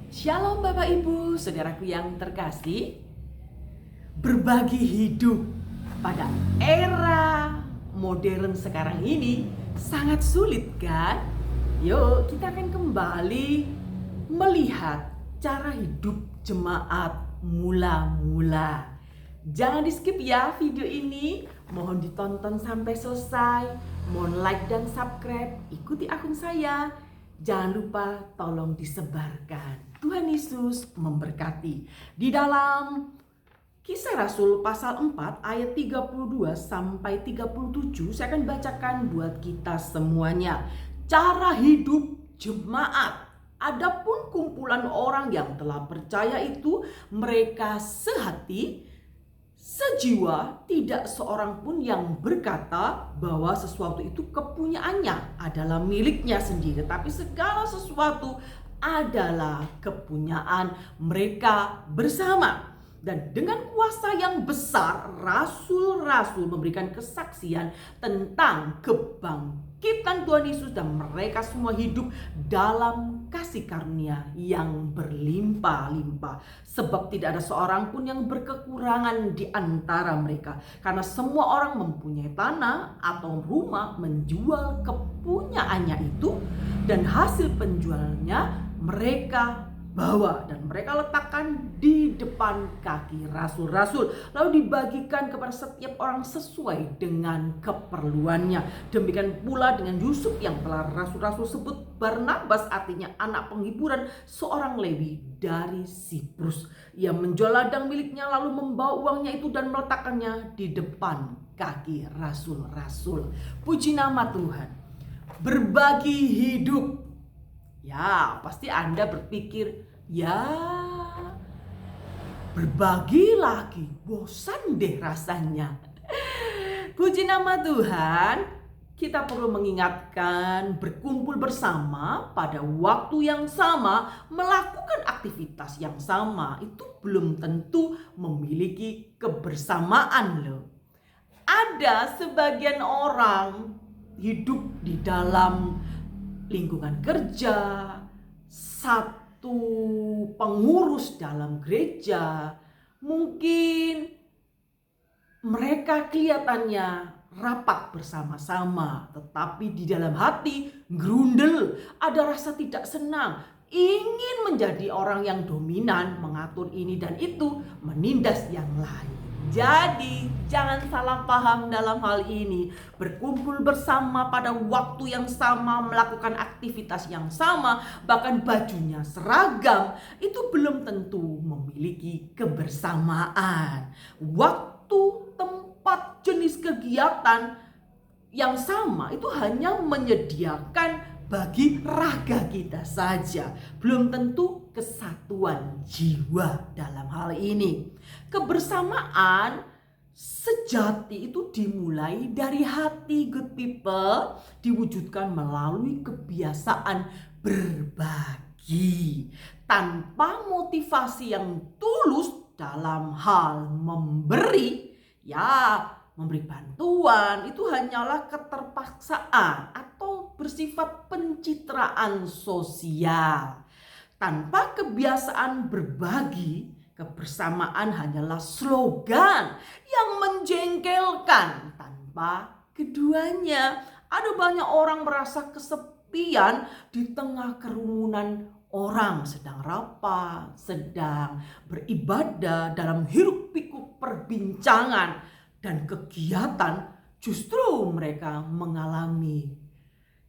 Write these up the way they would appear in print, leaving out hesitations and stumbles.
Shalom Bapak Ibu, saudaraku yang terkasih. Berbagi hidup pada era modern sekarang ini sangat sulit kan? Yuk kita akan kembali melihat cara hidup jemaat mula-mula. Jangan di skip ya video ini, mohon ditonton sampai selesai. Mohon like dan subscribe, ikuti akun saya. Jangan lupa tolong disebarkan. Tuhan Yesus memberkati. Di dalam Kisah Rasul pasal 4 ayat 32 sampai 37 saya akan bacakan buat kita semuanya. Cara hidup jemaat. Adapun kumpulan orang yang telah percaya itu, mereka sehati, sejiwa, tidak seorang pun yang berkata bahwa sesuatu itu kepunyaannya adalah miliknya sendiri, tapi segala sesuatu adalah kepunyaan mereka bersama. Dan dengan kuasa yang besar, rasul-rasul memberikan kesaksian tentang kebangkitan Tuhan Yesus, dan mereka semua hidup dalam kasih karunia yang berlimpah-limpah. Sebab tidak ada seorang pun yang berkekurangan di antara mereka, karena semua orang mempunyai tanah atau rumah, menjual kepunyaannya itu, dan hasil penjualannya mereka bawa dan mereka letakkan di depan kaki rasul-rasul, lalu dibagikan kepada setiap orang sesuai dengan keperluannya. Demikian pula dengan Yusuf yang telah rasul-rasul sebut Barnabas, artinya anak penghiburan, seorang Lewi dari Siprus. Ia menjual ladang miliknya lalu membawa uangnya itu dan meletakkannya di depan kaki rasul-rasul. Puji nama Tuhan. Berbagi hidup. Ya, pasti Anda berpikir, ya berbagi lagi, bosan deh rasanya. Puji nama Tuhan. Kita perlu mengingatkan, berkumpul bersama pada waktu yang sama, melakukan aktivitas yang sama, itu belum tentu memiliki kebersamaan loh. Ada sebagian orang hidup di dalam lingkungan kerja, satu pengurus dalam gereja, mungkin mereka kelihatannya rapat bersama-sama, tetapi di dalam hati grundel, ada rasa tidak senang, ingin menjadi orang yang dominan, mengatur ini dan itu, menindas yang lain. Jadi jangan salah paham dalam hal ini. Berkumpul bersama pada waktu yang sama, melakukan aktivitas yang sama, bahkan bajunya seragam, itu belum tentu memiliki kebersamaan. Waktu, tempat, jenis kegiatan yang sama itu hanya menyediakan bagi raga kita saja, belum tentu kesatuan jiwa dalam hal ini. Kebersamaan sejati itu dimulai dari hati, good people, diwujudkan melalui kebiasaan berbagi tanpa motivasi yang tulus dalam hal memberi. Ya, memberi bantuan itu hanyalah keterpaksaan atau bersifat pencitraan sosial. Tanpa kebiasaan berbagi, kebersamaan hanyalah slogan yang menjengkelkan. Tanpa keduanya, ada banyak orang merasa kesepian di tengah kerumunan orang sedang rapat, sedang beribadah, dalam hiruk-pikuk perbincangan dan kegiatan. Justru mereka mengalami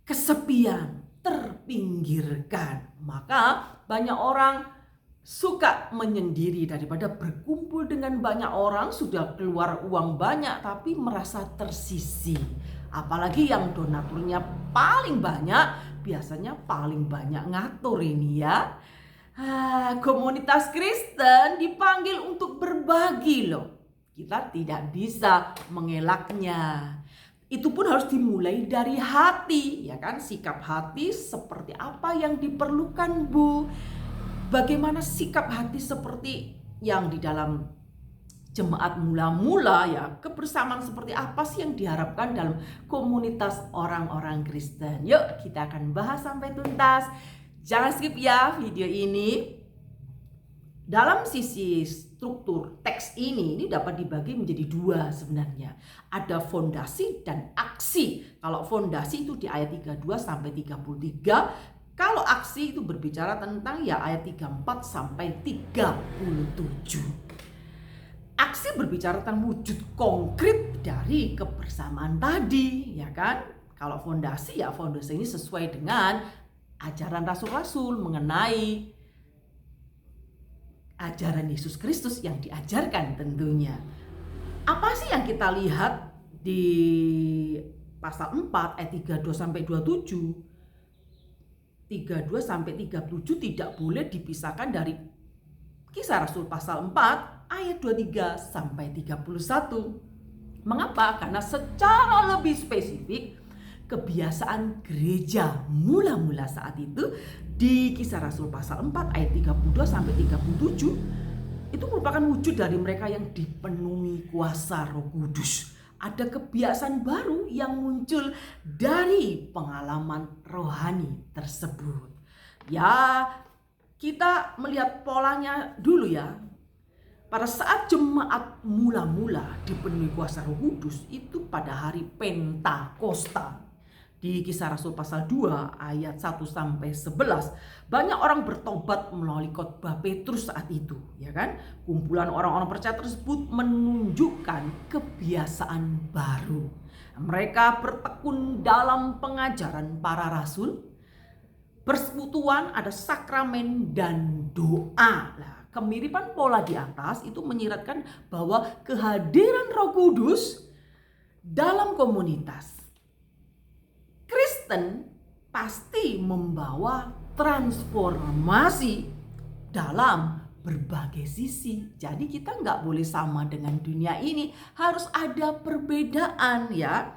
kesepian, terpinggirkan. Maka banyak orang suka menyendiri daripada berkumpul dengan banyak orang. Sudah keluar uang banyak tapi merasa tersisih. Apalagi yang donaturnya paling banyak, biasanya paling banyak ngatur ini ya. Komunitas Kristen dipanggil untuk berbagi loh. Kita tidak bisa mengelaknya. Itu pun harus dimulai dari hati, ya kan? Sikap hati seperti apa yang diperlukan, Bu? Bagaimana sikap hati seperti yang di dalam jemaat mula-mula ya? Kebersamaan seperti apa sih yang diharapkan dalam komunitas orang-orang Kristen? Yuk kita akan bahas sampai tuntas. Jangan skip ya video ini. Dalam sisi struktur teks ini dapat dibagi menjadi dua sebenarnya. Ada fondasi dan aksi. Kalau fondasi itu di ayat 32 sampai 33. Kalau aksi itu berbicara tentang ya ayat 34 sampai 37. Aksi berbicara tentang wujud konkret dari kebersamaan tadi, ya kan? Kalau fondasi ini sesuai dengan ajaran rasul-rasul mengenai ajaran Yesus Kristus yang diajarkan tentunya. Apa sih yang kita lihat di pasal 4 ayat 32 sampai 27? 32 sampai 37 tidak boleh dipisahkan dari Kisah Rasul pasal 4 ayat 23 sampai 31. Mengapa? Karena secara lebih spesifik kebiasaan gereja mula-mula saat itu di Kisah Rasul pasal 4 ayat 32 sampai 37 itu merupakan wujud dari mereka yang dipenuhi kuasa Roh Kudus. Ada kebiasaan baru yang muncul dari pengalaman rohani tersebut. Ya, kita melihat polanya dulu ya. Pada saat jemaat mula-mula dipenuhi kuasa Roh Kudus itu pada hari Pentakosta. Di Kisah Rasul pasal 2 ayat 1 sampai 11, banyak orang bertobat melalui khotbah Petrus saat itu, ya kan? Kumpulan orang-orang percaya tersebut menunjukkan kebiasaan baru. Mereka bertekun dalam pengajaran para rasul, persekutuan, ada sakramen dan doa. Nah, kemiripan pola di atas itu menyiratkan bahwa kehadiran Roh Kudus dalam komunitas Kristen pasti membawa transformasi dalam berbagai sisi. Jadi kita nggak boleh sama dengan dunia ini, harus ada perbedaan ya.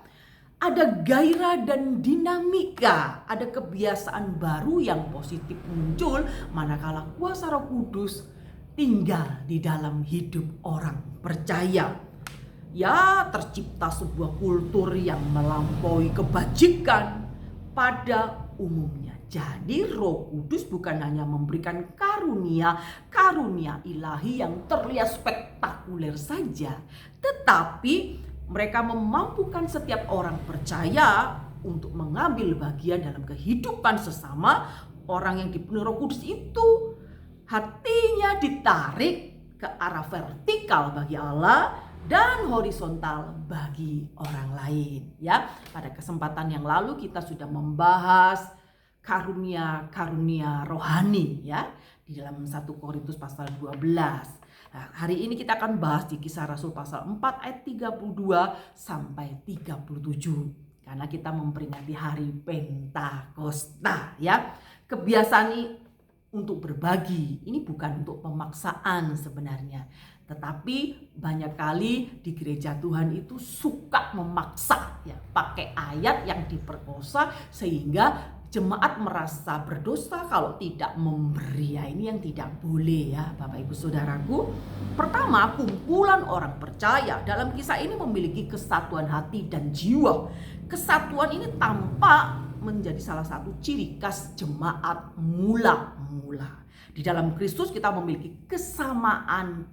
Ada gairah dan dinamika, ada kebiasaan baru yang positif muncul manakala kuasa Roh Kudus tinggal di dalam hidup orang percaya. Ya, tercipta sebuah kultur yang melampaui kebajikan pada umumnya. Jadi Roh Kudus bukan hanya memberikan karunia ilahi yang terlihat spektakuler saja, tetapi mereka memampukan setiap orang percaya untuk mengambil bagian dalam kehidupan sesama. Orang yang dipenuhi Roh Kudus itu hatinya ditarik ke arah vertikal bagi Allah dan horizontal bagi orang lain ya. Pada kesempatan yang lalu kita sudah membahas karunia rohani ya di dalam 1 Korintus pasal 12. Nah, hari ini kita akan bahas di Kisah Rasul pasal 4 ayat 32 sampai 37 karena kita memperingati hari Pentakosta ya. Kebiasaan ini untuk berbagi, ini bukan untuk pemaksaan sebenarnya. Tetapi banyak kali di gereja Tuhan itu suka memaksa ya, pakai ayat yang diperkosa sehingga jemaat merasa berdosa kalau tidak memberi. Ya, ini yang tidak boleh ya Bapak Ibu Saudaraku. Pertama, kumpulan orang percaya dalam kisah ini memiliki kesatuan hati dan jiwa. Kesatuan ini tampak menjadi salah satu ciri khas jemaat mula-mula. Di dalam Kristus kita memiliki kesamaan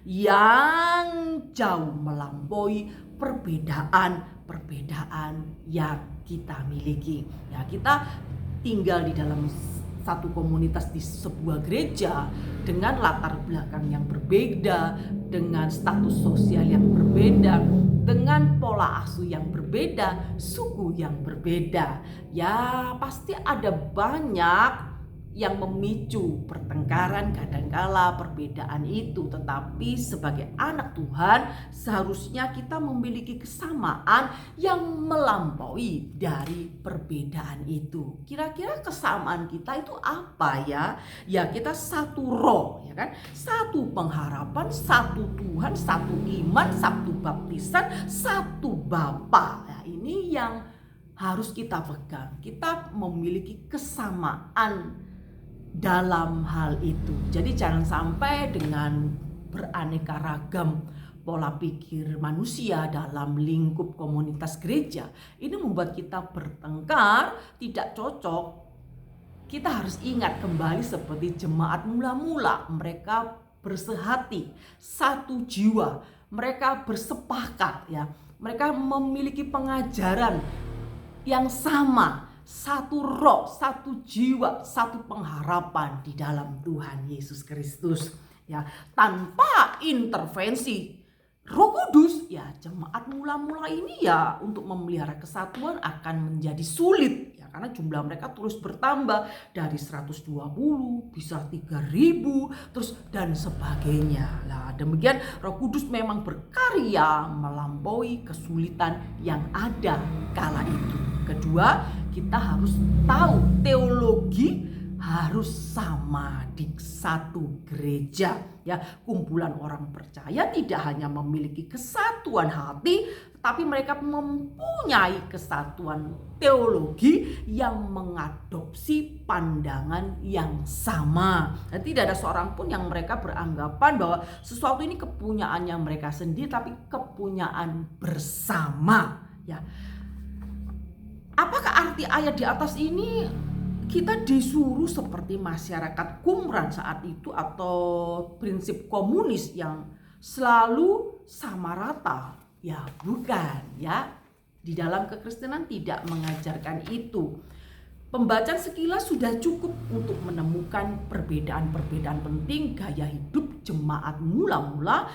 yang jauh melampaui perbedaan yang kita miliki. Ya, kita tinggal di dalam satu komunitas di sebuah gereja dengan latar belakang yang berbeda, dengan status sosial yang berbeda, dengan pola asuh yang berbeda, suku yang berbeda. Ya, pasti ada banyak yang memicu pertengkaran, kadangkala perbedaan itu. Tetapi sebagai anak Tuhan seharusnya kita memiliki kesamaan yang melampaui dari perbedaan itu. Kira-kira kesamaan kita itu apa ya? Ya, kita satu roh ya kan, satu pengharapan, satu Tuhan, satu iman, satu baptisan, satu Bapa. Nah, ini yang harus kita pegang. Kita memiliki kesamaan dalam hal itu. Jadi jangan sampai dengan beraneka ragam pola pikir manusia dalam lingkup komunitas gereja ini membuat kita bertengkar, tidak cocok. kita harus ingat kembali seperti jemaat mula-mula, mereka bersehati, satu jiwa, mereka bersepakat ya. Mereka memiliki pengajaran yang sama, satu roh, satu jiwa, satu pengharapan di dalam Tuhan Yesus Kristus ya. Tanpa intervensi Roh Kudus ya, jemaat mula-mula ini ya untuk memelihara kesatuan akan menjadi sulit ya, karena jumlah mereka terus bertambah dari 120 bisa 3000 terus dan sebagainya. Nah, demikian Roh Kudus memang berkarya melampaui kesulitan yang ada kala itu. Kedua, kita harus tahu teologi harus sama di satu gereja ya. Kumpulan orang percaya tidak hanya memiliki kesatuan hati, tapi mereka mempunyai kesatuan teologi yang mengadopsi pandangan yang sama. Dan tidak ada seorang pun yang mereka beranggapan bahwa sesuatu ini kepunyaannya mereka sendiri, tapi kepunyaan bersama ya. Apakah arti ayat di atas ini kita disuruh seperti masyarakat Qumran saat itu atau prinsip komunis yang selalu sama rata? Ya bukan ya. Di dalam kekristenan tidak mengajarkan itu. Pembacaan sekilas sudah cukup untuk menemukan perbedaan-perbedaan penting gaya hidup jemaat mula-mula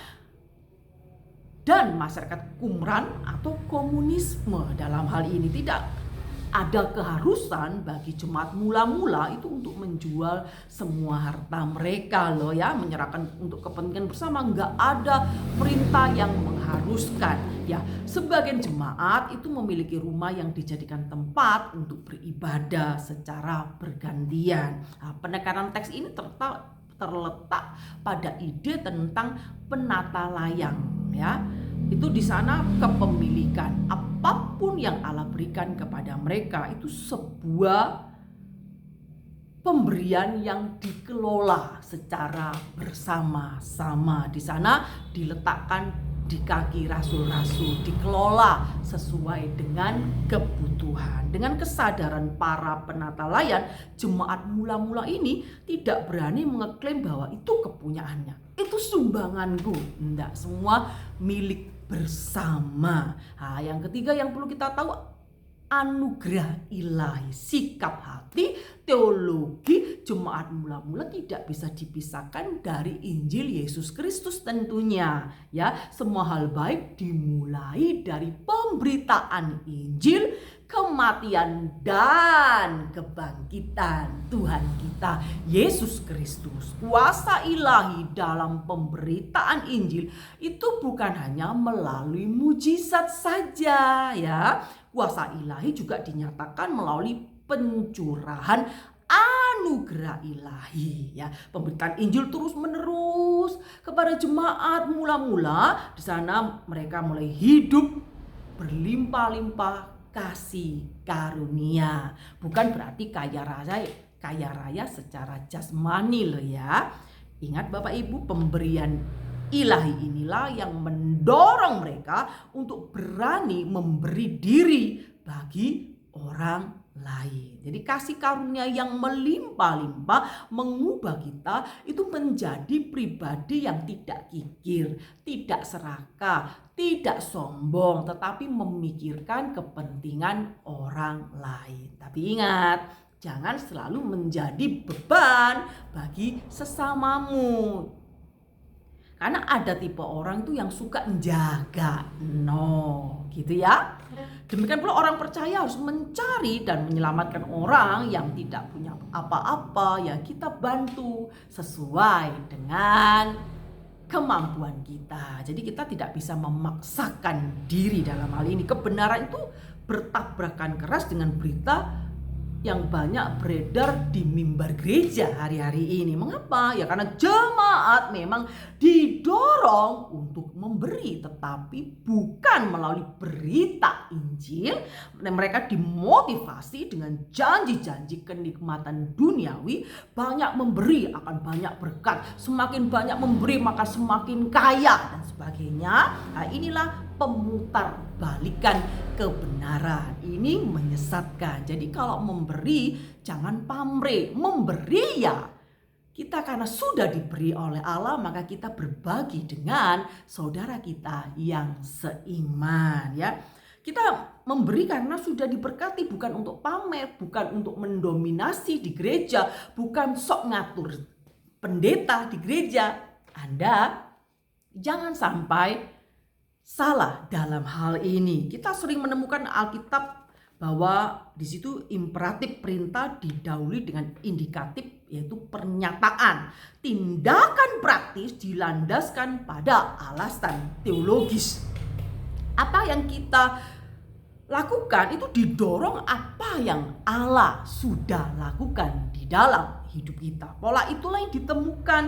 dan masyarakat Qumran atau komunisme. Dalam hal ini tidak ada keharusan bagi jemaat mula-mula itu untuk menjual semua harta mereka loh ya, menyerahkan untuk kepentingan bersama. Enggak ada perintah yang mengharuskan ya. Sebagian jemaat itu memiliki rumah yang dijadikan tempat untuk beribadah secara bergantian. Nah, penekanan teks ini terletak pada ide tentang penata layang ya. Itu di sana kepemilikan apapun yang Allah berikan kepada mereka itu sebuah pemberian yang dikelola secara bersama-sama. Di sana diletakkan di kaki rasul-rasul, dikelola sesuai dengan kebutuhan. Dengan kesadaran para penata layan, jemaat mula-mula ini tidak berani mengeklaim bahwa itu kepunyaannya, itu sumbanganku. Enggak, semua milik bersama. Nah, yang ketiga yang perlu kita tahu, anugerah ilahi, sikap hati, teologi jemaat mula-mula tidak bisa dipisahkan dari Injil Yesus Kristus tentunya ya. Semua hal baik dimulai dari pemberitaan Injil, kematian dan kebangkitan Tuhan kita Yesus Kristus. Kuasa ilahi dalam pemberitaan Injil itu bukan hanya melalui mujizat saja ya. Kuasa ilahi juga dinyatakan melalui pencurahan anugerah ilahi ya. Pemberitaan Injil terus-menerus kepada jemaat mula-mula. Di sana mereka mulai hidup berlimpah-limpah kasih karunia. Bukan berarti kaya raya secara jasmani loh ya. Ingat Bapak Ibu, pemberian ilahi inilah yang mendorong mereka untuk berani memberi diri bagi orang lain. Jadi kasih karunia yang melimpah-limpah mengubah kita itu menjadi pribadi yang tidak kikir, tidak serakah, tidak sombong, tetapi memikirkan kepentingan orang lain. Tapi ingat, jangan selalu menjadi beban bagi sesamamu. Karena ada tipe orang tuh yang suka menjaga, gitu ya. Demikian pula orang percaya harus mencari dan menyelamatkan orang yang tidak punya apa-apa, ya kita bantu sesuai dengan kemampuan kita. Jadi kita tidak bisa memaksakan diri dalam hal ini. Kebenaran itu bertabrakan keras dengan berita yang banyak beredar di mimbar gereja hari-hari ini. Mengapa? Ya karena jemaat memang didorong untuk memberi, tetapi bukan melalui berita Injil. Mereka dimotivasi dengan janji-janji kenikmatan duniawi. Banyak memberi akan banyak berkat, semakin banyak memberi maka semakin kaya dan sebagainya. Nah, inilah pemutarbalikan kebenaran. Ini menyesatkan. Jadi kalau memberi jangan pamrih. Memberi ya kita karena sudah diberi oleh Allah, maka kita berbagi dengan saudara kita yang seiman ya. Kita memberi karena sudah diberkati, bukan untuk pamer, bukan untuk mendominasi di gereja, bukan sok ngatur pendeta di gereja. Anda jangan sampai salah dalam hal ini. Kita sering menemukan Alkitab bahwa di situ imperatif perintah didahului dengan indikatif, yaitu pernyataan. Tindakan praktis dilandaskan pada alasan teologis. Apa yang kita lakukan itu didorong apa yang Allah sudah lakukan di dalam hidup kita. Pola itulah yang ditemukan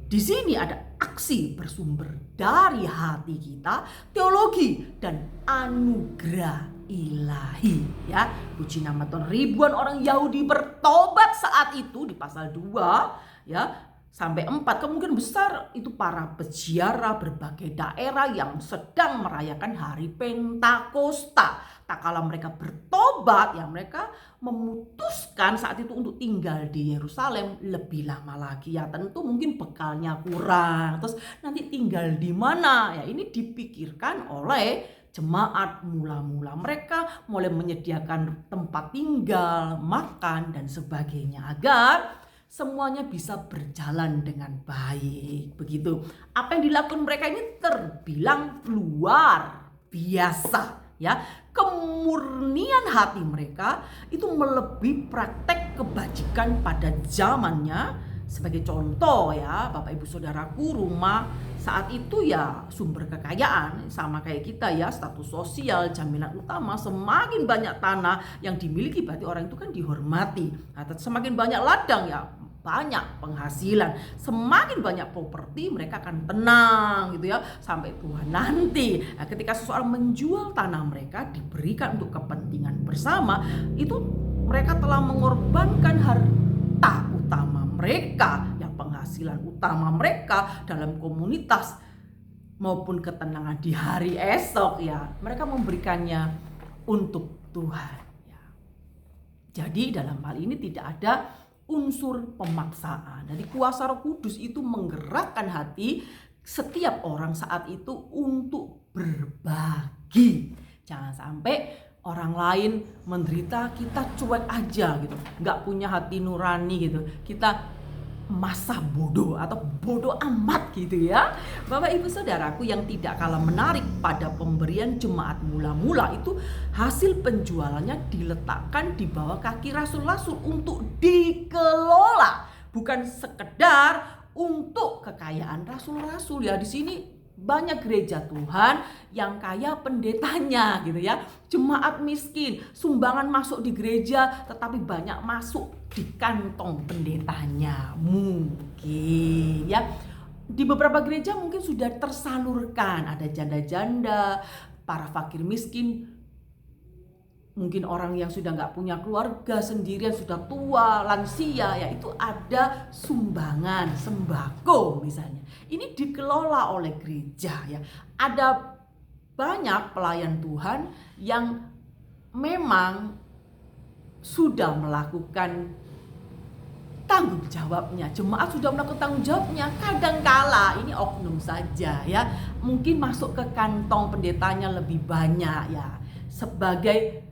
di sini. Ada aksi bersumber dari hati kita, teologi dan anugerah ilahi ya. Puji nama Tuhan, ribuan orang Yahudi bertobat saat itu di pasal 2 ya sampai 4. Kemungkinan besar itu para peziarah berbagai daerah yang sedang merayakan hari Pentakosta. Tak kala mereka bertobat ya, mereka memutuskan saat itu untuk tinggal di Yerusalem lebih lama lagi ya. Tentu mungkin bekalnya kurang, terus nanti tinggal di mana ya, ini dipikirkan oleh jemaat. Mula-mula mereka mulai menyediakan tempat tinggal, makan dan sebagainya agar semuanya bisa berjalan dengan baik. Begitu. Apa yang dilakukan mereka ini terbilang luar biasa ya. Kemurnian hati mereka itu melebihi praktek kebajikan pada zamannya. Sebagai contoh ya, Bapak Ibu Saudaraku, rumah saat itu ya sumber kekayaan, sama kayak kita ya, status sosial, jaminan utama. Semakin banyak tanah yang dimiliki berarti orang itu kan dihormati. Nah, semakin banyak ladang ya banyak penghasilan, semakin banyak properti mereka akan tenang gitu ya sampai tua nanti. Nah, ketika seseorang menjual tanah mereka diberikan untuk kepentingan bersama, itu mereka telah mengorbankan harta utama mereka, ya penghasilan utama mereka dalam komunitas maupun ketenangan di hari esok ya. Mereka memberikannya untuk Tuhan ya. Jadi dalam hal ini tidak ada unsur pemaksaan. Jadi kuasa Roh Kudus itu menggerakkan hati setiap orang saat itu untuk berbagi. Jangan sampai orang lain menderita kita cuek aja gitu, nggak punya hati nurani gitu, kita masa bodoh atau bodoh amat gitu ya. Bapak Ibu Saudaraku yang tidak kalah menarik, pada pemberian jemaat mula-mula itu hasil penjualannya diletakkan di bawah kaki rasul-rasul untuk dikelola, bukan sekedar untuk kekayaan rasul-rasul ya. Di sini banyak gereja Tuhan yang kaya pendetanya gitu ya, jemaat miskin, sumbangan masuk di gereja tetapi banyak masuk di kantong pendetanya. Mungkin ya di beberapa gereja mungkin sudah tersalurkan, ada janda-janda, para fakir miskin, mungkin orang yang sudah nggak punya keluarga sendirian, sudah tua, lansia ya, itu ada sumbangan sembako misalnya. Ini dikelola oleh gereja ya. Ada banyak pelayan Tuhan yang memang sudah melakukan tanggung jawabnya. Jemaat sudah melakukan tanggung jawabnya. Kadangkala ini oknum saja ya, mungkin masuk ke kantong pendetanya lebih banyak ya, sebagai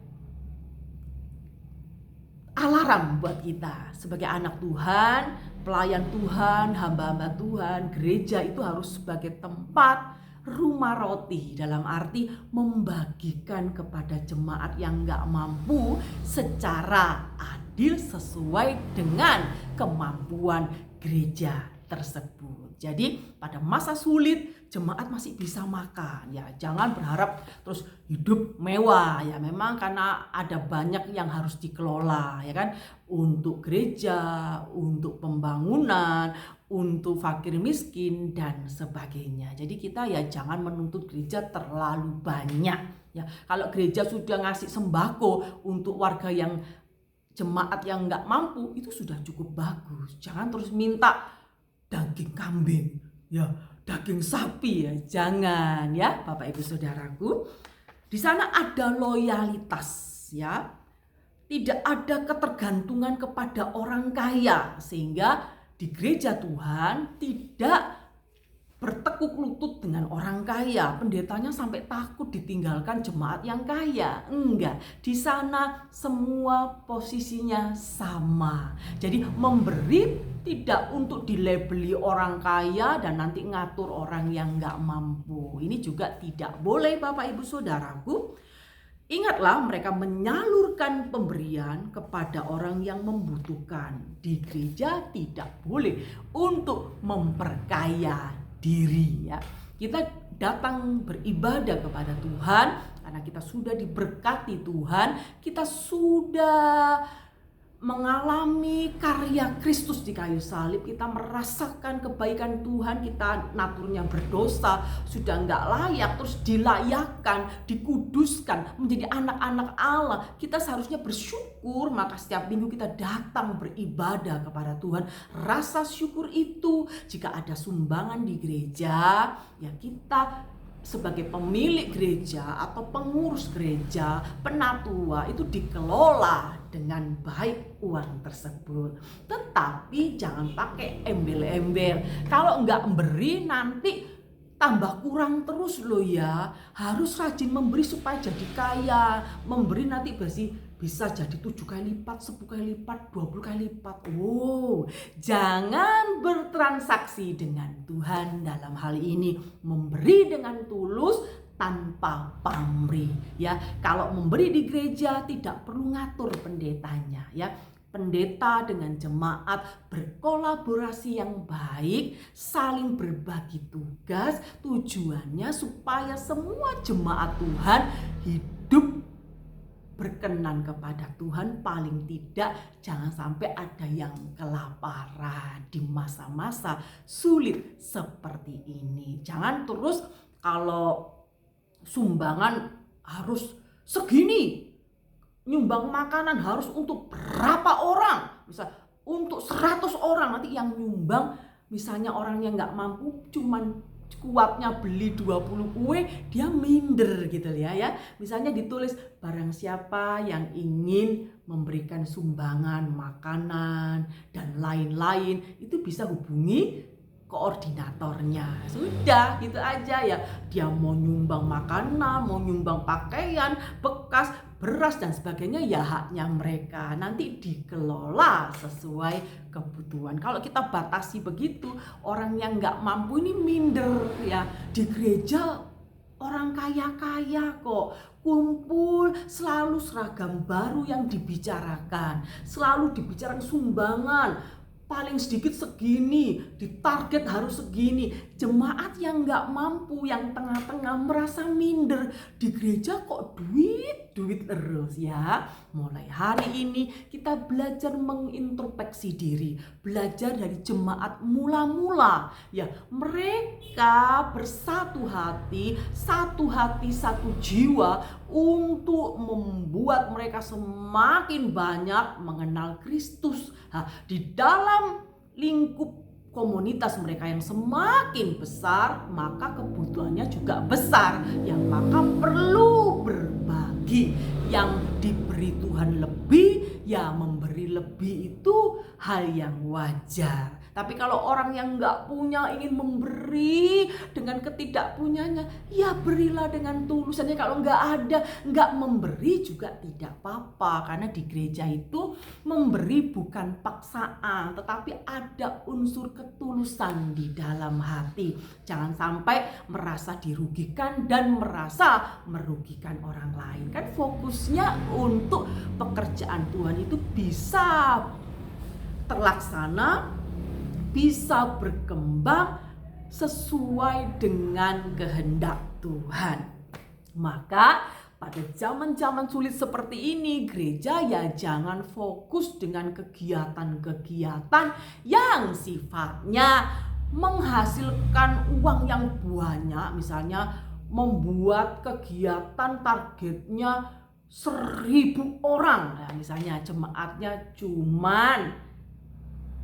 alarm buat kita sebagai anak Tuhan, pelayan Tuhan, hamba-hamba Tuhan. Gereja itu harus sebagai tempat rumah roti, dalam arti membagikan kepada jemaat yang gak mampu secara adil sesuai dengan kemampuan gereja tersebut. Jadi pada masa sulit jemaat masih bisa makan ya, jangan berharap terus hidup mewah ya. Memang karena ada banyak yang harus dikelola ya kan, untuk gereja, untuk pembangunan, untuk fakir miskin dan sebagainya. Jadi kita ya jangan menuntut gereja terlalu banyak ya. Kalau gereja sudah ngasih sembako untuk warga yang jemaat yang nggak mampu, itu sudah cukup bagus. Jangan terus minta daging kambing ya, daging sapi ya, jangan ya Bapak Ibu Saudaraku. Di sana ada loyalitas ya. Tidak ada ketergantungan kepada orang kaya, sehingga di gereja Tuhan tidak bertekuk lutut dengan orang kaya. Pendetanya sampai takut ditinggalkan jemaat yang kaya. Enggak, di sana semua posisinya sama. Jadi memberi tidak untuk dilabeli orang kaya dan nanti ngatur orang yang enggak mampu. Ini juga tidak boleh Bapak Ibu Saudaraku. Ingatlah, mereka menyalurkan pemberian kepada orang yang membutuhkan. Di gereja tidak boleh untuk memperkaya diri ya. Kita datang beribadah kepada Tuhan karena kita sudah diberkati Tuhan, kita sudah mengalami karya Kristus di kayu salib, kita merasakan kebaikan Tuhan, kita naturnya berdosa, sudah enggak layak, terus dilayakkan, dikuduskan, menjadi anak-anak Allah. Kita seharusnya bersyukur, maka setiap minggu kita datang beribadah kepada Tuhan. Rasa syukur itu, jika ada sumbangan di gereja, ya kita sebagai pemilik gereja atau pengurus gereja, penatua itu dikelola dengan baik uang tersebut. Tetapi jangan pakai embel-embel. Kalau enggak memberi nanti tambah kurang terus loh ya. Harus rajin memberi supaya jadi kaya. Memberi nanti bisa jadi 7 kali lipat, 10 kali lipat, 20 kali lipat. Jangan bertransaksi dengan Tuhan dalam hal ini. Memberi dengan tulus tanpa pamrih ya. Kalau memberi di gereja tidak perlu ngatur pendetanya ya. Pendeta dengan jemaat berkolaborasi yang baik, saling berbagi tugas, tujuannya supaya semua jemaat Tuhan hidup berkenan kepada Tuhan. Paling tidak jangan sampai ada yang kelaparan di masa-masa sulit seperti ini. Jangan terus kalau sumbangan harus segini, nyumbang makanan harus untuk berapa orang, misal untuk 100 orang, nanti yang nyumbang misalnya orang yang nggak mampu cuman kuatnya beli 20 kue, dia minder gitu ya. Misalnya ditulis barang siapa yang ingin memberikan sumbangan makanan dan lain-lain itu bisa hubungi koordinatornya. Sudah gitu aja ya. Dia mau nyumbang makanan, mau nyumbang pakaian bekas, beras dan sebagainya, ya haknya mereka. Nanti dikelola sesuai kebutuhan. Kalau kita batasi begitu, orang yang nggak mampu ini minder ya. Di gereja orang kaya-kaya kok kumpul, selalu seragam baru yang dibicarakan, selalu dibicarakan sumbangan. Paling sedikit segini, ditarget harus segini. Jemaat yang nggak mampu, yang tengah-tengah merasa minder. Di gereja kok duit terus ya. Mulai hari ini kita belajar mengintrospeksi diri, belajar dari jemaat mula-mula ya. Mereka bersatu hati, satu jiwa untuk membuat mereka semakin banyak mengenal Kristus. Di dalam lingkup komunitas mereka yang semakin besar, maka kebutuhannya juga besar. Yang maka perlu berbagi. Yang diberi Tuhan lebih, ya memberi lebih itu hal yang wajar. Tapi kalau orang yang nggak punya ingin memberi dengan ketidakpunyanya, ya berilah dengan tulusannya. Kalau nggak ada, nggak memberi juga tidak apa-apa. Karena di gereja itu memberi bukan paksaan, tetapi ada unsur ketulusan di dalam hati. Jangan sampai merasa dirugikan dan merasa merugikan orang lain. Kan fokusnya untuk pekerjaan Tuhan itu bisa terlaksana, bisa berkembang sesuai dengan kehendak Tuhan. Maka pada zaman-zaman sulit seperti ini, gereja ya jangan fokus dengan kegiatan-kegiatan yang sifatnya menghasilkan uang yang banyak. Misalnya membuat kegiatan targetnya 1.000 orang. Nah, misalnya jemaatnya cuman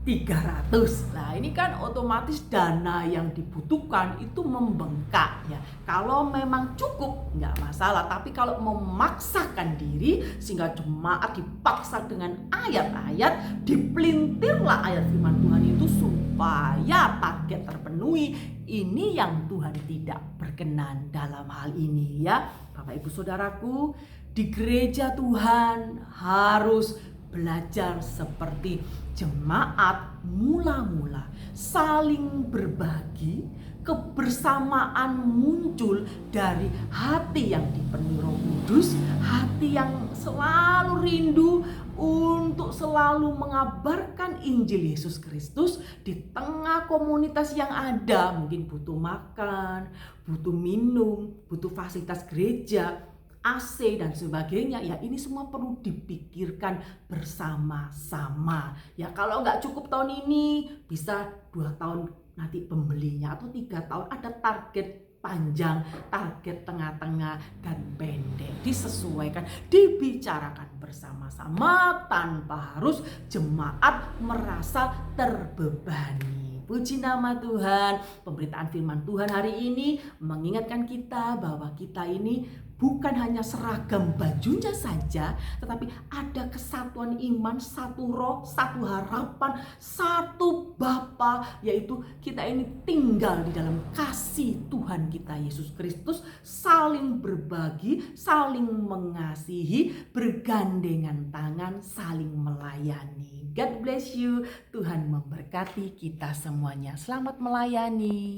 300. Nah, ini kan otomatis dana yang dibutuhkan itu membengkak ya. Kalau memang cukup nggak masalah, tapi kalau memaksakan diri sehingga jemaat dipaksa dengan ayat-ayat, dipelintirlah ayat firman Tuhan itu supaya target terpenuhi. Ini yang Tuhan tidak berkenan dalam hal ini ya. Bapak Ibu Saudaraku, di gereja Tuhan harus belajar seperti jemaat mula-mula, saling berbagi, kebersamaan muncul dari hati yang dipenuhi Roh Kudus, hati yang selalu rindu untuk selalu mengabarkan Injil Yesus Kristus di tengah komunitas yang ada. Mungkin butuh makan, butuh minum, butuh fasilitas gereja, AC dan sebagainya, ya ini semua perlu dipikirkan bersama-sama. Ya kalau nggak cukup tahun ini, bisa 2 tahun nanti pembelinya, atau 3 tahun. Ada target panjang, target tengah-tengah dan pendek, disesuaikan, dibicarakan bersama-sama tanpa harus jemaat merasa terbebani. Puji nama Tuhan. Pemberitaan firman Tuhan hari ini mengingatkan kita bahwa kita ini bukan hanya seragam bajunya saja, tetapi ada kesatuan iman, satu roh, satu harapan, satu Bapa, yaitu kita ini tinggal di dalam kasih Tuhan kita Yesus Kristus, saling berbagi, saling mengasihi, bergandengan tangan, saling melayani. God bless you. Tuhan memberkati kita semuanya. Selamat melayani.